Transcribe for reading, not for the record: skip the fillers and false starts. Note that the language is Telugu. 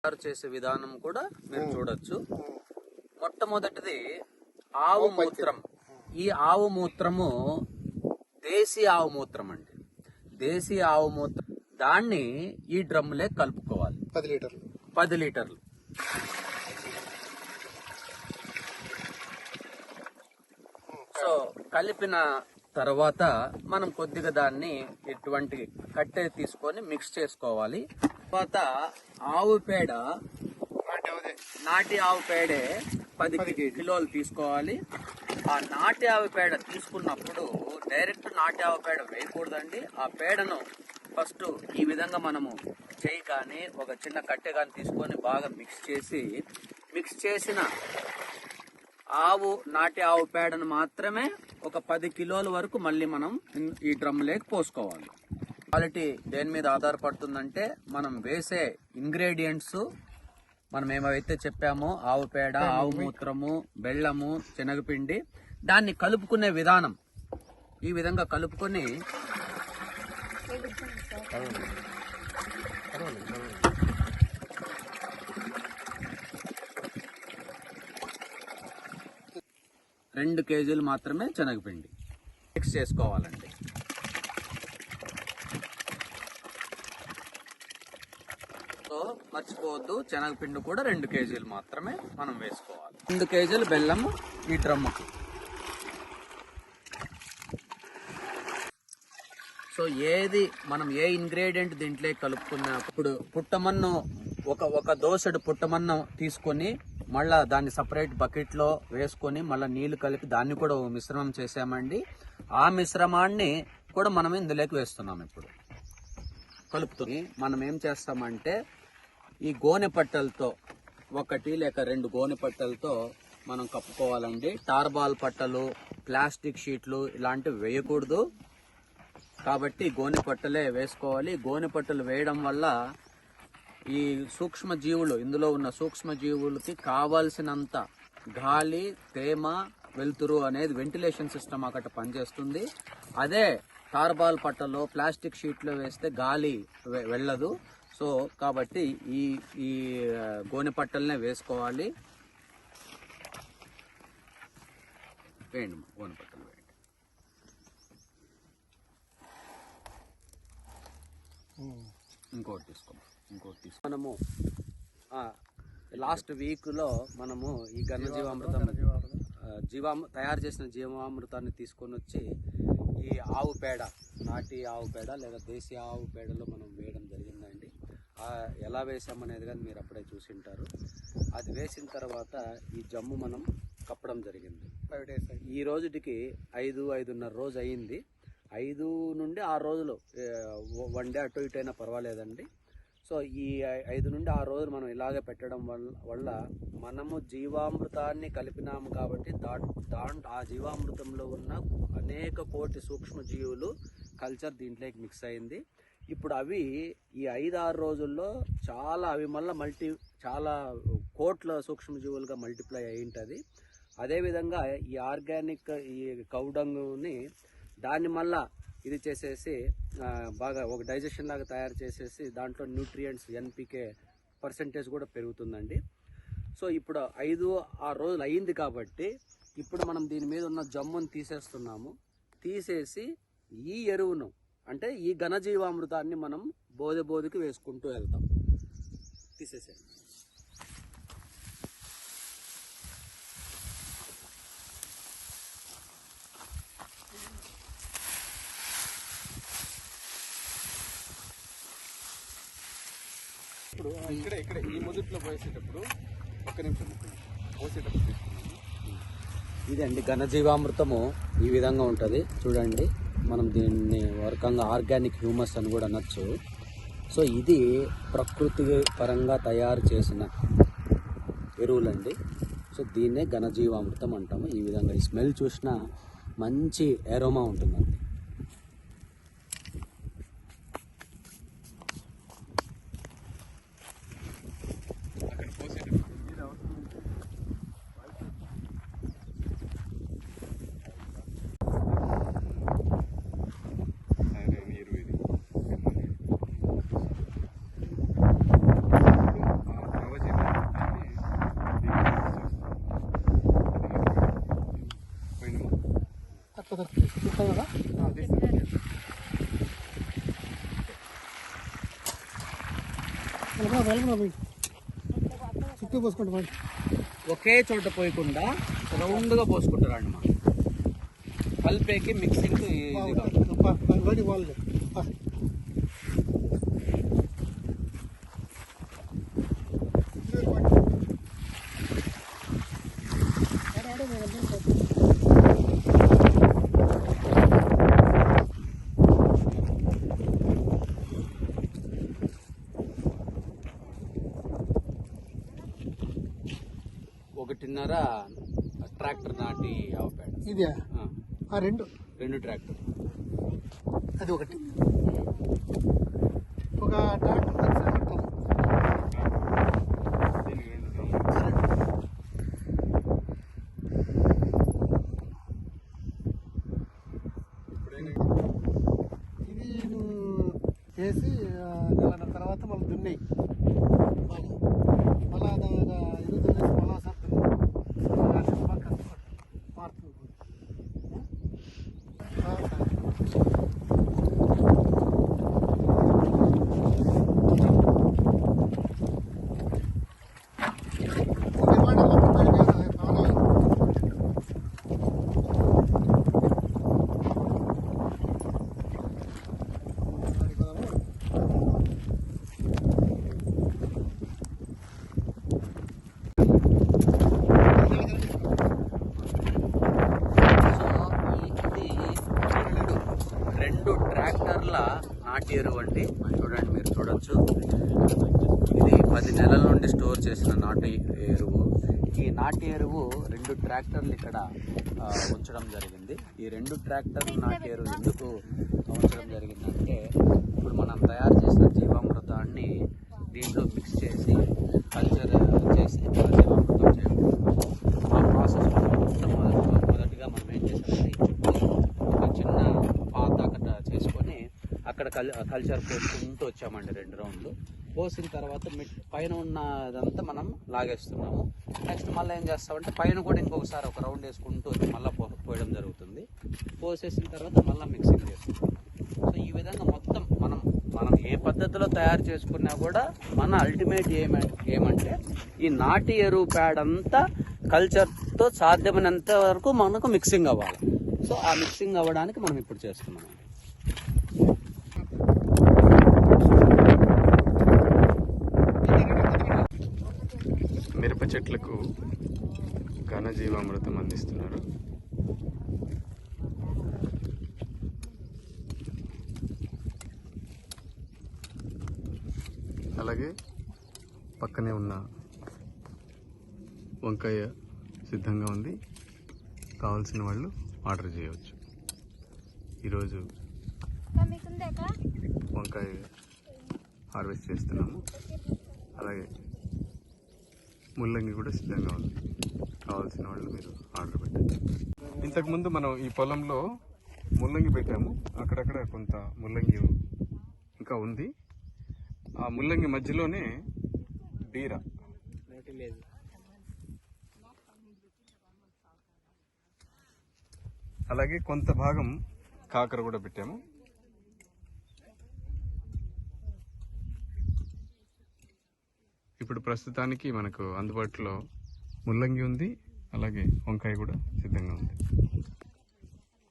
తయారు చేసే విధానం కూడా మీరు చూడొచ్చు. మొట్టమొదటిది ఆవు మూత్రం. ఈ ఆవు మూత్రము దేశీ ఆవు మూత్రం అండి. దేశీ ఆవు మూత్రం దాన్ని ఈ డ్రమ్ములే కలుపుకోవాలి. 10 లీటర్లు. సో కలిపిన తర్వాత మనం కొద్దిగా దాన్ని ఇటువంటి కట్టె తీసుకొని మిక్స్ చేసుకోవాలి. తర్వాత ఆవు పేడ, నాటి ఆవు పేడే 10 కిలోలు తీసుకోవాలి. ఆ నాటి ఆవు పేడ తీసుకున్నప్పుడు డైరెక్ట్ నాటి ఆవు పేడ వేయకూడదండి. ఆ పేడను ఫస్ట్ ఈ విధంగా మనము చేయి కానీ ఒక చిన్న కట్టె కానీ తీసుకొని బాగా మిక్స్ చేసిన నాటి ఆవు పేడను మాత్రమే ఒక 10 కిలోల వరకు మళ్ళీ మనం ఈ డ్రమ్లోకి పోసుకోవాలి. క్వాలిటీ దేని మీద ఆధారపడుతుందంటే మనం వేసే ఇంగ్రీడియంట్స్ మనం ఏమైతే చెప్పామో ఆవు పేడ, ఆవు మూత్రము, బెల్లము, శనగపిండి, దాన్ని కలుపుకునే విధానం ఈ విధంగా కలుపుకొని రెండు కేజీలు మాత్రమే శనగపిండి మిక్స్ చేసుకోవాలండి. సో మర్చిపోవద్దు, శనగపిండి కూడా 2 కేజీలు మాత్రమే మనం వేసుకోవాలి. 2 కేజీలు బెల్లము ఈ డ్రమ్ముకి. సో మనం ఏ ఇంగ్రీడియంట్ దీంట్లో కలుపుకున్నా, ఇప్పుడు పుట్టమన్ను ఒక దోసెడు పుట్టమన్నం తీసుకొని మళ్ళా దాన్ని సపరేట్ బకెట్లో వేసుకొని మళ్ళీ నీళ్లు కలిపి దాన్ని కూడా మిశ్రమం చేసామండి. ఆ మిశ్రమాన్ని కూడా మనం ఇందులోకి వేస్తున్నాం. ఇప్పుడు కలుపుతుంది మనం ఏం చేస్తామంటే ఈ గోనె పట్టలతో 1 లేక 2 గోనె పట్టలతో మనం కప్పుకోవాలండి. టార్బాల్ పట్టలు, ప్లాస్టిక్ షీట్లు ఇలాంటివి వేయకూడదు. కాబట్టి గోనె పట్టలే వేసుకోవాలి. గోనె పట్టలు వేయడం వల్ల ఈ సూక్ష్మజీవులు, ఇందులో ఉన్న సూక్ష్మజీవులకి కావాల్సినంత గాలి, తేమ, వెలుతురు అనేది వెంటిలేషన్ సిస్టమ్ అక్కడ పనిచేస్తుంది. అదే టార్బాల్ పట్టలో, ప్లాస్టిక్ షీట్లో వేస్తే గాలి వెళ్ళదు. సో కాబట్టి ఈ గోనె పట్టలనే వేసుకోవాలి. వేయండి, గోనె పట్టలు వేయండి. ఇంకోటి తీసుకోండి. మనము లాస్ట్ వీక్లో మనము ఈ ఘనజీవామృతం తయారు చేసిన జీవామృతాన్ని తీసుకొని వచ్చి ఈ ఆవు పేడ, నాటి ఆవు పేడ లేదా దేశీ ఆవు పేడలో మనం వేయడం జరిగిందండి. ఎలా వేసామనేది కానీ మీరు అప్పుడే చూసి ఉంటారు. అది వేసిన తర్వాత ఈ జమ్ము మనం కప్పడం జరిగింది. 5 days. ఈ రోజుకి 5-5.5 రోజు అయ్యింది. 5 నుండి 6 రోజులు, 1 డే అటు ఇటు అయినా పర్వాలేదండి. సో ఈ 5 నుండి 6 రోజులు మనం ఇలాగే పెట్టడం వల్ల మనము జీవామృతాన్ని కలిపినాము కాబట్టి ఆ జీవామృతంలో ఉన్న అనేక కోటి సూక్ష్మజీవులు కల్చర్ దీంట్లోకి మిక్స్ అయింది. ఇప్పుడు అవి ఈ 5-6 రోజుల్లో అవి మళ్ళీ చాలా కోట్ల సూక్ష్మజీవులుగా మల్టిప్లై అయి ఉంటుంది. అదేవిధంగా ఈ ఆర్గానిక్ ఈ కౌడంగుని దాన్ని మళ్ళా ఇది చేసేసి బాగా ఒక డైజెషన్ లాగా తయారు చేసేసి దాంట్లో న్యూట్రియంట్స్ NPK పర్సెంటేజ్ కూడా పెరుగుతుందండి. సో ఇప్పుడు 5-6 రోజులు అయ్యింది కాబట్టి ఇప్పుడు మనం దీని మీద ఉన్న జమ్మును తీసేసి ఈ ఎరువును, అంటే ఈ ఘనజీవామృతాన్ని మనం బోధకి వేసుకుంటూ వెళ్తాం. తీసేసేయండి. ఇప్పుడు ఇక్కడ ఈ మొదట్లో పోసేటప్పుడు 1 నిమిషం పోసేటప్పుడు తీసుకున్నాము. ఇదండి ఘనజీవామృతము ఈ విధంగా ఉంటుంది చూడండి. మనం దీన్ని వర్కంగా ఆర్గానిక్ హ్యూమస్ అని కూడా అనొచ్చు. సో ఇది ప్రకృతి పరంగా తయారు చేసిన ఎరువులండి. సో దీన్నే ఘనజీవామృతం అంటాము. ఈ విధంగా ఈ స్మెల్ చూసినా మంచి ఎరోమా ఉంటుందండి. చుట్టూ పోసుకుంటాం. ఒకే చోట పోయకుండా రౌండ్గా పోసుకుంటారండి మా కలిపేకి మిక్సింగ్ ఈజీగా. వాళ్ళు ఒకటిన్నర ట్రాక్టర్ నాటి ఆవు పేడ. ఇదే ఆ, రెండు ట్రాక్టర్. అది ఒకటి ఒక ట్రాక్టర్ మొత్తం. ఇది వేసి నెల తర్వాత మళ్ళీ దున్నాయి బాగా. మళ్ళా ఎరువు దున్నేసి మళ్ళా సార్ బాగా కష్టపడి మారుతుంది. రెండు ట్రాక్టర్ల నాటి ఎరువు అండి. చూడండి, మీరు చూడొచ్చు. ఇది 10 నెలల నుండి స్టోర్ చేసిన నాటి ఎరువు. ఈ నాటి ఎరువు 2 ట్రాక్టర్లు ఇక్కడ ఉంచడం జరిగింది. ఈ 2 ట్రాక్టర్ల నాటి ఎరువు ఎందుకు ఉంచడం జరిగిందంటే, ఇప్పుడు మనం తయారు చేసిన జీవామృతాన్ని దీంట్లో మిక్స్ చేసి కల్చర్ చేసి జీవామృతం చేయడం. ఆ ప్రాసెస్లో మొదటిగా మనం ఏం చేసామంటే, ఒక చిన్న పాత అక్కడ చేసుకొని అక్కడ కల్చర్ పోసుకుంటూ వచ్చామండి 2 రౌండ్లు. పోసిన తర్వాత పైన ఉన్నదంతా మనం లాగేస్తున్నాము. నెక్స్ట్ మళ్ళీ ఏం చేస్తామంటే, పైన కూడా ఇంకొకసారి ఒక రౌండ్ వేసుకుంటూ వచ్చి మళ్ళీ పోయడం జరుగుతుంది. పోసేసిన తర్వాత మళ్ళీ మిక్సింగ్ చేస్తాం. సో ఈ విధంగా మొత్తం మనం ఏ పద్ధతిలో తయారు చేసుకున్నా కూడా మన అల్టిమేట్ ఏమంటే ఈ నాటి ఎరువు ప్యాడ్ అంతా కల్చర్తో సాధ్యమైనంత వరకు మనకు మిక్సింగ్ అవ్వాలి. సో ఆ మిక్సింగ్ అవ్వడానికి మనం ఇప్పుడు చేస్తున్నాం. మిరప చెట్లకు ఘనజీవామృతం అందిస్తున్నారు. అలాగే పక్కనే ఉన్న వంకాయ సిద్ధంగా ఉంది. కావాల్సిన వాళ్ళు ఆర్డర్ చేయవచ్చు. ఈరోజు వంకాయ హార్వెస్ట్ చేస్తున్నాము. అలాగే ముల్లంగి కూడా సిద్ధంగా ఉంది. కావాల్సిన వాళ్ళు మీరు ఆర్డర్ పెట్టండి. ఇంతకుముందు మనం ఈ పొలంలో ముల్లంగి పెట్టాము. అక్కడక్కడ కొంత ముల్లంగి ఇంకా ఉంది. ఆ ముల్లంగి మధ్యలోనే బీర, అలాగే కొంత భాగం కాకర కూడా పెట్టాము. ఇప్పుడు ప్రస్తుతానికి మనకు అందుబాటులో ముల్లంగి ఉంది, అలాగే వంకాయ కూడా సిద్ధంగా ఉంది.